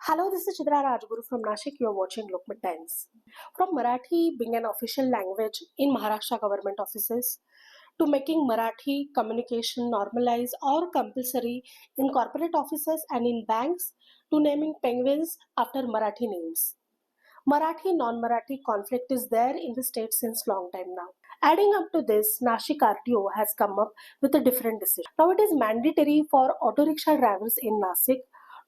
Hello, this is Chitra Rajguru from Nashik. You are watching Lokmat Times. From Marathi being an official language in Maharashtra government offices to making Marathi communication normalized or compulsory in corporate offices and in banks to naming penguins after Marathi names. Marathi non-Marathi conflict is there in the state since long time now. Adding up to this, Nashik RTO has come up with a different decision. Now it is mandatory for auto rickshaw drivers in Nasik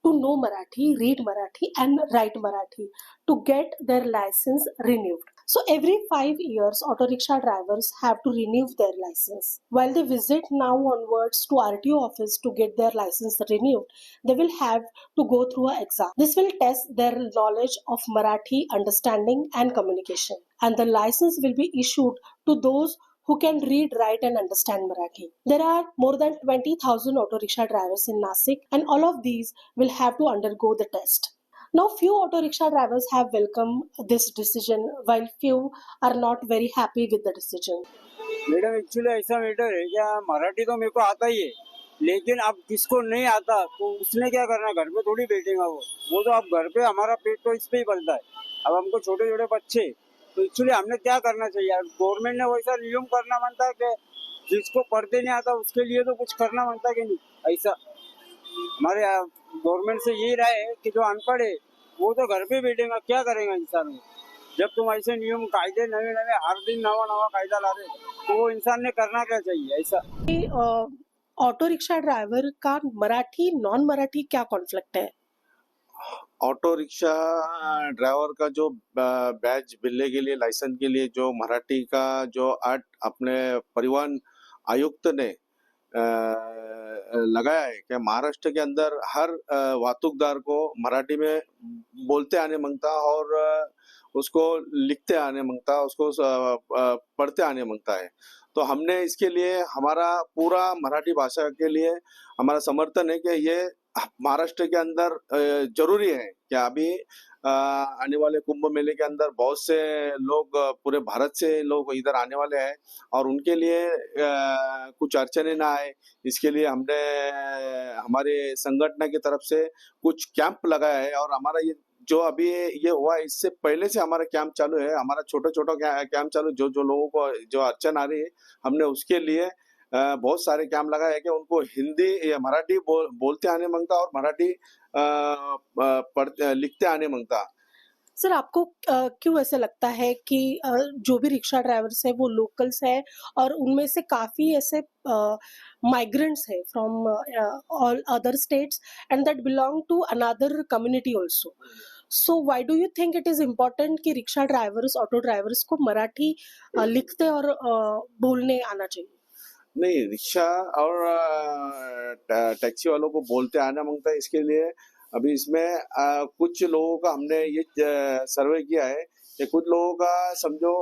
to know Marathi, read Marathi and write Marathi to get their license renewed. So every 5 years, auto rickshaw drivers have to renew their license. While they visit now onwards to RTO office to get their license renewed, they will have to go through an exam. This will test their knowledge of Marathi understanding and communication. And the license will be issued to those who can read, write, and understand Marathi. There are more than 20,000 auto rickshaw drivers in Nasik, and all of these will have to undergo the test. Now, few auto rickshaw drivers have welcomed this decision, while few are not very happy with the decision. Madam actually ऐसा matter है क्या, मराठी तो मेरे को आता ही है, लेकिन अब जिसको नहीं आता तो उसने क्या करना, घर पे थोड़ी बैठेगा वो तो अब घर पे हमारा पेट तो इस पे ही पलता है। अब हमको छोटे छोटे बच्चे, तो एक्चुअली हमने क्या करना चाहिए, गवर्नमेंट ने वैसा नियम करना बनता है कि जिसको पढ़ते नहीं आता उसके लिए तो कुछ करना बनता है कि नहीं। ऐसा हमारे गवर्नमेंट से यही राय है कि जो अनपढ़ है वो तो घर पे बैठेगा, क्या करेगा इंसान। जब तुम ऐसे नियम कायदे नवे नवे हर दिन नवा नवा कायदा ला रहे तो वो इंसान ने करना क्या चाहिए ऐसा। ऑटो रिक्शा ड्राइवर का मराठी नॉन मराठी क्या कॉन्फ्लिक्ट है? ऑटो रिक्शा ड्राइवर का जो बैच मिलने के लिए, लाइसेंस के लिए जो मराठी का जो अपने परिवहन आयुक्त ने लगाया है कि महाराष्ट्र के अंदर हर वाहतूकदार को मराठी में बोलते आने मांगता और उसको लिखते आने मांगता, उसको पढ़ते आने मांगता है। तो हमने इसके लिए हमारा पूरा मराठी भाषा के लिए हमारा समर्थन है कि ये महाराष्ट्र के अंदर जरूरी है कि अभी आने वाले कुंभ मेले के अंदर बहुत से लोग पूरे भारत से लोग इधर आने वाले हैं और उनके लिए कुछ अड़चने ना आए, इसके लिए हमने हमारे संगठन की तरफ से कुछ कैंप लगाया है। और हमारा ये जो अभी ये हुआ, इससे पहले से हमारा कैंप चालू है, हमारा छोटा छोटा कैंप चालू, जो जो लोगों को जो अड़चन आ रही है हमने उसके लिए बहुत सारे कैंप लगाए कि उनको हिंदी या मराठी बोलते आने मांगता और मराठी पढ़ते लिखते आने मांगता। सर, आपको क्यों ऐसा लगता है कि जो भी रिक्शा ड्राइवर्स है वो लोकल्स है और उनमें से काफी ऐसे माइग्रेंट्स है from all other states and that belong to another community also, so why do you think it is important कि रिक्शा ड्राइवर्स, ऑटो ड्राइवर्स को मराठी लिखते और बोलने आना चाहिए? नहीं, रिक्शा और टैक्सी वालों को बोलते आना मांगता है। इसके लिए अभी इसमें कुछ लोगों का हमने ये सर्वे किया है कि कुछ लोगों का समझो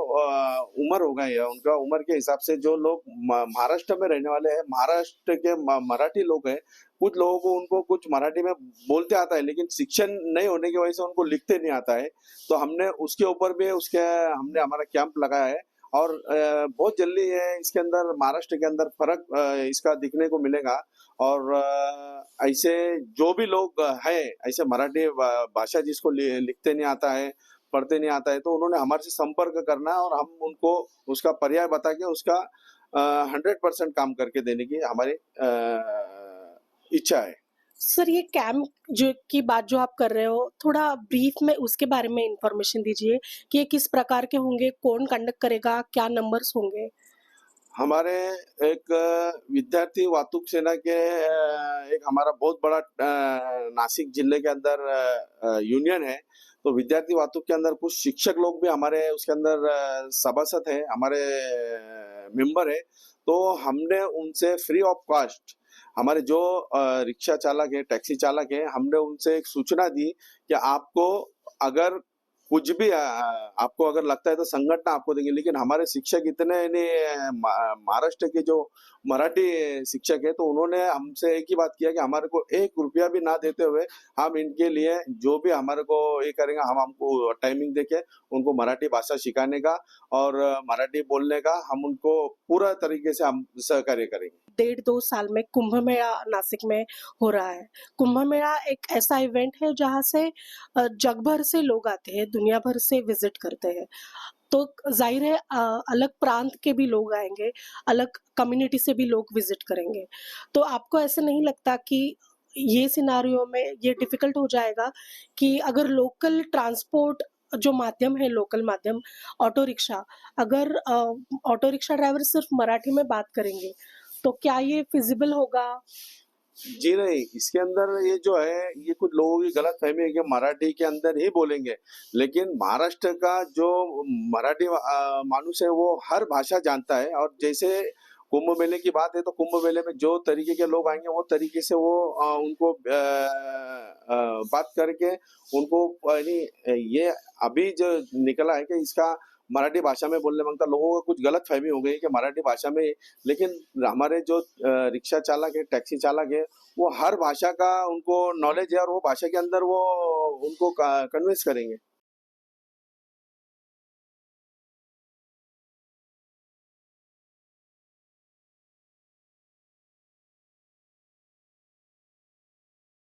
उम्र हो गई है, उनका उम्र के हिसाब से जो लोग महाराष्ट्र में रहने वाले हैं, महाराष्ट्र के मराठी लोग हैं, कुछ लोगों को उनको कुछ मराठी में बोलते आता है लेकिन शिक्षण नहीं होने की वजह से उनको लिखते नहीं आता है। तो हमने उसके ऊपर भी हमने हमारा कैंप लगाया है और बहुत जल्दी इसके अंदर महाराष्ट्र के अंदर फर्क इसका दिखने को मिलेगा। और ऐसे जो भी लोग हैं, ऐसे मराठी भाषा जिसको लिखते नहीं आता है, पढ़ते नहीं आता है, तो उन्होंने हमारे से संपर्क करना है और हम उनको उसका पर्याय बता के उसका 100% काम करके देने की हमारी इच्छा है। सर, ये कैंप जो की बात जो आप कर रहे हो, थोड़ा ब्रीफ में उसके बारे में इंफॉर्मेशन दीजिए कि ये किस प्रकार के होंगे, कौन कंडक्ट करेगा, क्या नंबर्स होंगे? हमारे एक विद्यार्थी वाहतूक सेना के एक हमारा बहुत बड़ा नासिक जिले के अंदर यूनियन है। तो विद्यार्थी वाहतूक के अंदर कुछ शिक्षक लोग भी हमारे उसके अंदर सभासद है, हमारे मेंबर है। तो हमने उनसे फ्री ऑफ कॉस्ट हमारे जो रिक्शा चालक है, टैक्सी चालक है, हमने उनसे एक सूचना दी कि आपको अगर कुछ भी आपको अगर लगता है तो संगठन आपको देंगे, लेकिन हमारे शिक्षक इतने महाराष्ट्र के जो मराठी शिक्षक है तो उन्होंने हमसे एक ही बात किया कि हमारे को 1 रुपया भी ना देते हुए हम इनके लिए जो भी हमारे को ये करेंगे, हम हमको टाइमिंग देके उनको मराठी भाषा सिखाने का और मराठी बोलने का हम उनको पूरा तरीके से हम सहकार्य करेंगे। 1.5-2 साल में कुंभ मेला नासिक में हो रहा है। कुंभ मेला एक ऐसा इवेंट है जहाँ से जग भर से लोग आते हैं, दुनिया भर से विजिट करते हैं। तो जाहिर है अलग प्रांत के भी लोग आएंगे, अलग कम्युनिटी से भी लोग विजिट करेंगे। तो आपको ऐसे नहीं लगता कि ये सिनारियो में ये डिफिकल्ट हो जाएगा कि अगर लोकल ट्रांसपोर्ट जो माध्यम है, लोकल माध्यम ऑटो रिक्शा, अगर ऑटो रिक्शा ड्राइवर सिर्फ मराठी में बात करेंगे तो क्या ये फिजिबल होगा? जी नहीं, इसके अंदर ये जो है ये कुछ लोगों की गलत फहमी है कि मराठी के अंदर ही बोलेंगे, लेकिन महाराष्ट्र का जो मराठी मानुस है वो हर भाषा जानता है। और जैसे कुंभ मेले की बात है तो कुंभ मेले में जो तरीके के लोग आएंगे वो तरीके से वो उनको बात करके उनको ये अभी जो निकला है कि इसका मराठी भाषा में बोलने मांगता, लोगों को कुछ गलत फहमी हो गई कि मराठी भाषा में, लेकिन हमारे जो रिक्शा चालक है, टैक्सी चालक है, वो हर भाषा का उनको नॉलेज है और वो भाषा के अंदर वो उनको कन्विंस करेंगे।